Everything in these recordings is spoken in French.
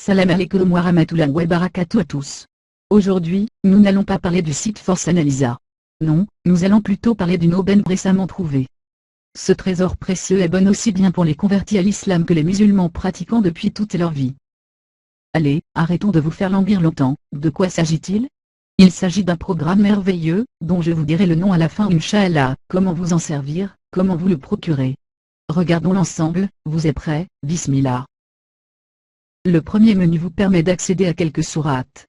Salam alaikum wa rahmatullahi wa barakatuh à tous. Aujourd'hui, nous n'allons pas parler du site Force Analysa. Non, nous allons plutôt parler d'une aubaine récemment trouvée. Ce trésor précieux est bon aussi bien pour les convertis à l'islam que les musulmans pratiquant depuis toute leur vie. Allez, arrêtons de vous faire languir longtemps. De quoi s'agit-il? Il s'agit d'un programme merveilleux, dont je vous dirai le nom à la fin Inch'Allah. Comment vous en servir, comment vous le procurer. Regardons l'ensemble, vous êtes prêts? Bismillah. Le premier menu vous permet d'accéder à quelques sourates.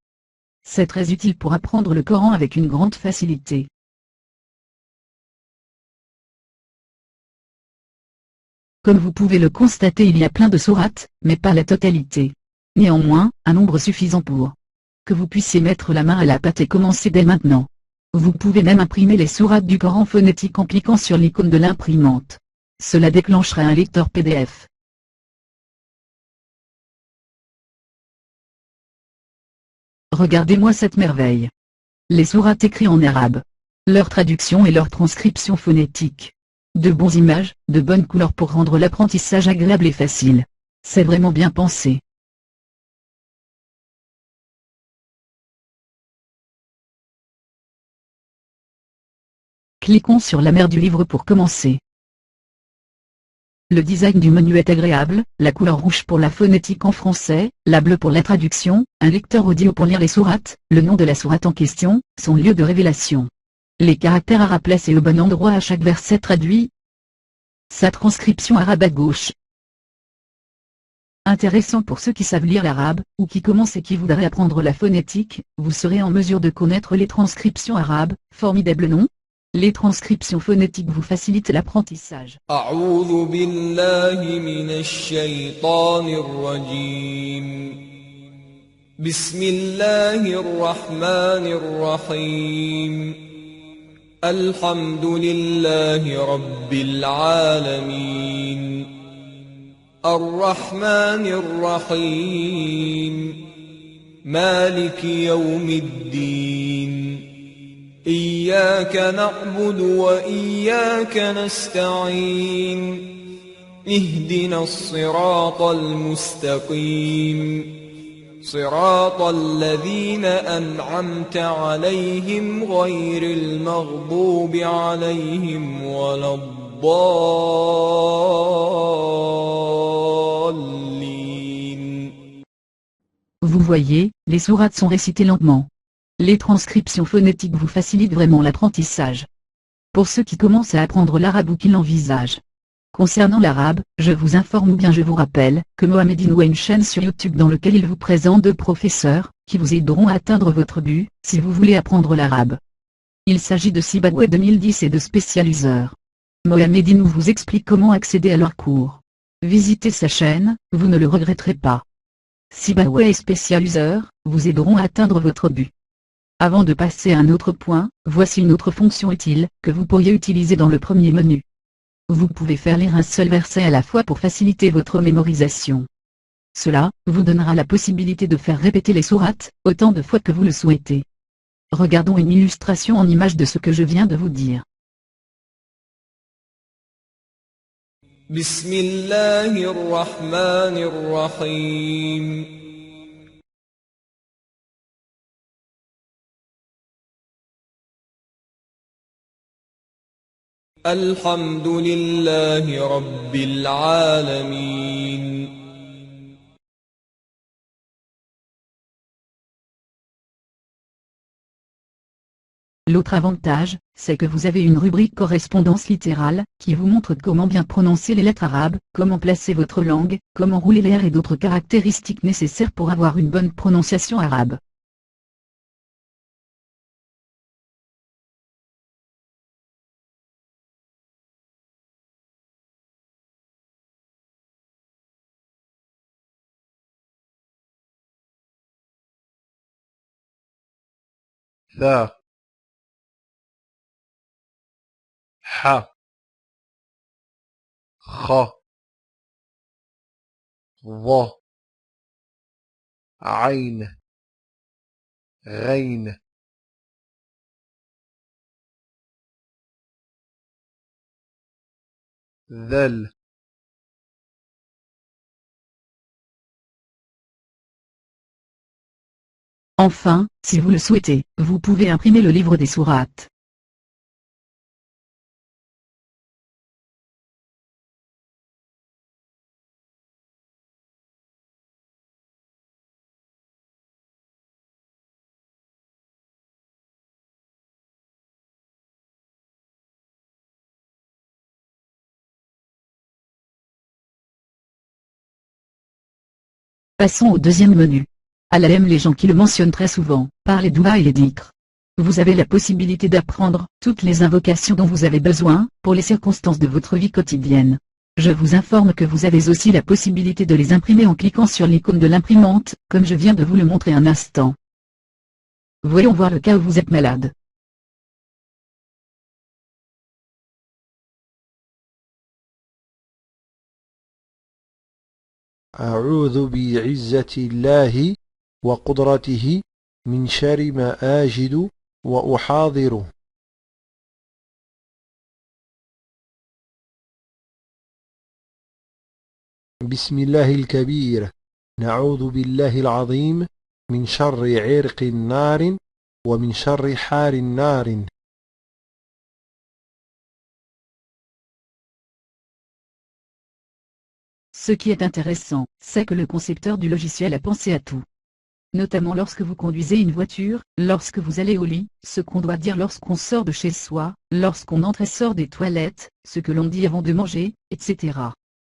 C'est très utile pour apprendre le Coran avec une grande facilité. Comme vous pouvez le constater, il y a plein de sourates, mais pas la totalité. Néanmoins, un nombre suffisant pour que vous puissiez mettre la main à la pâte et commencer dès maintenant. Vous pouvez même imprimer les sourates du Coran phonétique en cliquant sur l'icône de l'imprimante. Cela déclenchera un lecteur PDF. Regardez-moi cette merveille. Les sourates écrits en arabe. Leur traduction et leur transcription phonétique. De bonnes images, de bonnes couleurs pour rendre l'apprentissage agréable et facile. C'est vraiment bien pensé. Cliquons sur la mère du livre pour commencer. Le design du menu est agréable, la couleur rouge pour la phonétique en français, la bleue pour la traduction, un lecteur audio pour lire les sourates, le nom de la sourate en question, son lieu de révélation. Les caractères arabes placés au bon endroit à chaque verset traduit. Sa transcription arabe à gauche. Intéressant pour ceux qui savent lire l'arabe, ou qui commencent et qui voudraient apprendre la phonétique, vous serez en mesure de connaître les transcriptions arabes, formidable non? Les transcriptions phonétiques vous facilitent l'apprentissage. أعوذ بالله من الشيطان الرجيم بسم الله الرحمن الرحيم الحمد لله رب العالمين الرحمن الرحيم مالك يوم الدين إياك نعبد وإياك نستعين اهدنا الصراط المستقيم صراط الذين أنعمت عليهم غير المغضوب عليهم ولا الضالين. Vous voyez, les sourates sont récitées lentement. Les transcriptions phonétiques vous facilitent vraiment l'apprentissage. Pour ceux qui commencent à apprendre l'arabe ou qui l'envisagent. Concernant l'arabe, je vous informe ou bien je vous rappelle que Mohamedine a une chaîne sur YouTube dans laquelle il vous présente deux professeurs, qui vous aideront à atteindre votre but, si vous voulez apprendre l'arabe. Il s'agit de Sibawayh 2010 et de Special User. Mohamedine vous explique comment accéder à leurs cours. Visitez sa chaîne, vous ne le regretterez pas. Sibawayh et Special User vous aideront à atteindre votre but. Avant de passer à un autre point, voici une autre fonction utile, que vous pourriez utiliser dans le premier menu. Vous pouvez faire lire un seul verset à la fois pour faciliter votre mémorisation. Cela vous donnera la possibilité de faire répéter les sourates, autant de fois que vous le souhaitez. Regardons une illustration en image de ce que je viens de vous dire. بسم الله الرحمن الرحيم الحمد لله رب العالمين L'autre avantage, c'est que vous avez une rubrique correspondance littérale, qui vous montre comment bien prononcer les lettres arabes, comment placer votre langue, comment rouler les R et d'autres caractéristiques nécessaires pour avoir une bonne prononciation arabe. ثا ح خ ظ عين غين ذل Enfin, si vous le souhaitez, vous pouvez imprimer le livre des sourates. Passons au deuxième menu. Allah aime les gens qui le mentionnent très souvent, par les douas et les dhikrs. Vous avez la possibilité d'apprendre toutes les invocations dont vous avez besoin, pour les circonstances de votre vie quotidienne. Je vous informe que vous avez aussi la possibilité de les imprimer en cliquant sur l'icône de l'imprimante, comme je viens de vous le montrer un instant. Voyons voir le cas où vous êtes malade. أعوذ بعزة الله وقدرته من شر ما أجد وأحاضره. بسم الله الكبير، نعوذ بالله العظيم من شر عرق النار ومن شر حار النار. Ce qui est intéressant, c'est que le concepteur du logiciel a pensé à tout. Notamment lorsque vous conduisez une voiture, lorsque vous allez au lit, ce qu'on doit dire lorsqu'on sort de chez soi, lorsqu'on entre et sort des toilettes, ce que l'on dit avant de manger, etc.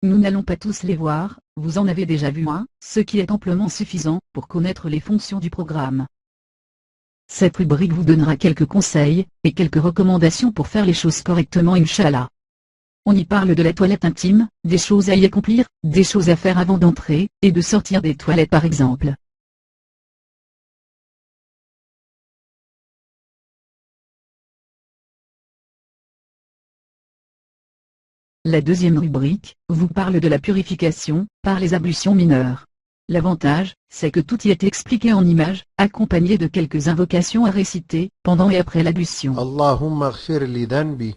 Nous n'allons pas tous les voir, vous en avez déjà vu un, ce qui est amplement suffisant pour connaître les fonctions du programme. Cette rubrique vous donnera quelques conseils, et quelques recommandations pour faire les choses correctement Inch'Allah. On y parle de la toilette intime, des choses à y accomplir, des choses à faire avant d'entrer, et de sortir des toilettes par exemple. La deuxième rubrique, vous parle de la purification, par les ablutions mineures. L'avantage, c'est que tout y est expliqué en images, accompagné de quelques invocations à réciter, pendant et après l'ablution. اللهم اغفر لي ذنبي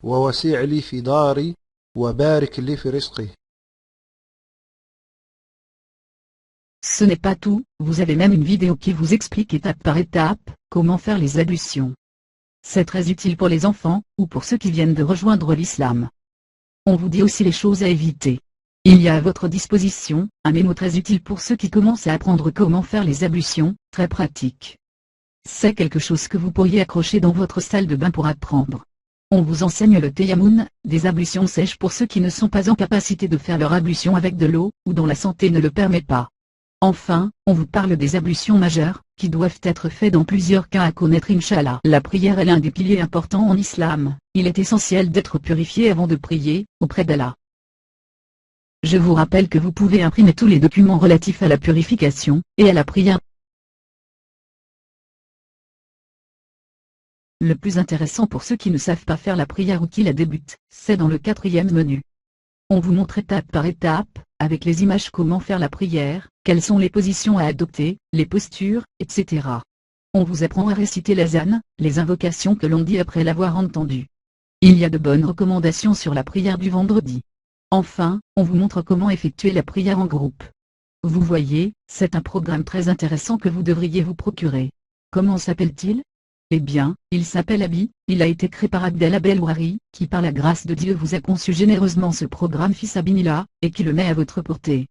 ووسع لي في داري وبارك لي في رزقي. Ce n'est pas tout, vous avez même une vidéo qui vous explique étape par étape, comment faire les ablutions. C'est très utile pour les enfants, ou pour ceux qui viennent de rejoindre l'islam. On vous dit aussi les choses à éviter. Il y a à votre disposition, un mémo très utile pour ceux qui commencent à apprendre comment faire les ablutions, très pratique. C'est quelque chose que vous pourriez accrocher dans votre salle de bain pour apprendre. On vous enseigne le tayammum, des ablutions sèches pour ceux qui ne sont pas en capacité de faire leur ablution avec de l'eau, ou dont la santé ne le permet pas. Enfin, on vous parle des ablutions majeures, qui doivent être faites dans plusieurs cas à connaître Inch'Allah. La prière est l'un des piliers importants en islam, il est essentiel d'être purifié avant de prier, auprès d'Allah. Je vous rappelle que vous pouvez imprimer tous les documents relatifs à la purification, et à la prière. Le plus intéressant pour ceux qui ne savent pas faire la prière ou qui la débutent, c'est dans le quatrième menu. On vous montre étape par étape, avec les images comment faire la prière, quelles sont les positions à adopter, les postures, etc. On vous apprend à réciter l'azan, les invocations que l'on dit après l'avoir entendu. Il y a de bonnes recommandations sur la prière du vendredi. Enfin, on vous montre comment effectuer la prière en groupe. Vous voyez, c'est un programme très intéressant que vous devriez vous procurer. Comment s'appelle-t-il ? Eh bien, il s'appelle Abi, il a été créé par Abdallah Belwari, qui par la grâce de Dieu vous a conçu généreusement ce programme Fissabilillah, et qui le met à votre portée.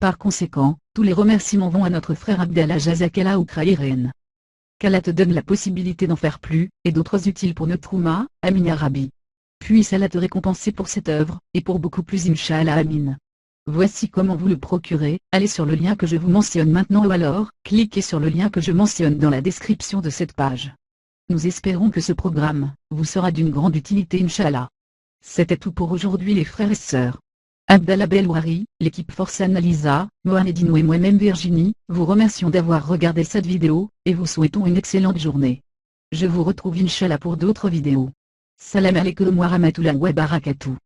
Par conséquent, tous les remerciements vont à notre frère Abdallah Jazakallah ou Khairen. Qu'Allah te donne la possibilité d'en faire plus, et d'autres utiles pour notre Oumma, Amin ya Rabbi. Puisse Allah te récompenser pour cette œuvre, et pour beaucoup plus Inch'Allah Amin. Voici comment vous le procurer, allez sur le lien que je vous mentionne maintenant ou alors, cliquez sur le lien que je mentionne dans la description de cette page. Nous espérons que ce programme vous sera d'une grande utilité Inch'Allah. C'était tout pour aujourd'hui les frères et sœurs. Abdallah Belwari, l'équipe Force Analysa, Mohamedino et moi-même Virginie, vous remercions d'avoir regardé cette vidéo, et vous souhaitons une excellente journée. Je vous retrouve Inch'Allah pour d'autres vidéos. Salam alaikum wa rahmatullahi wa barakatuh.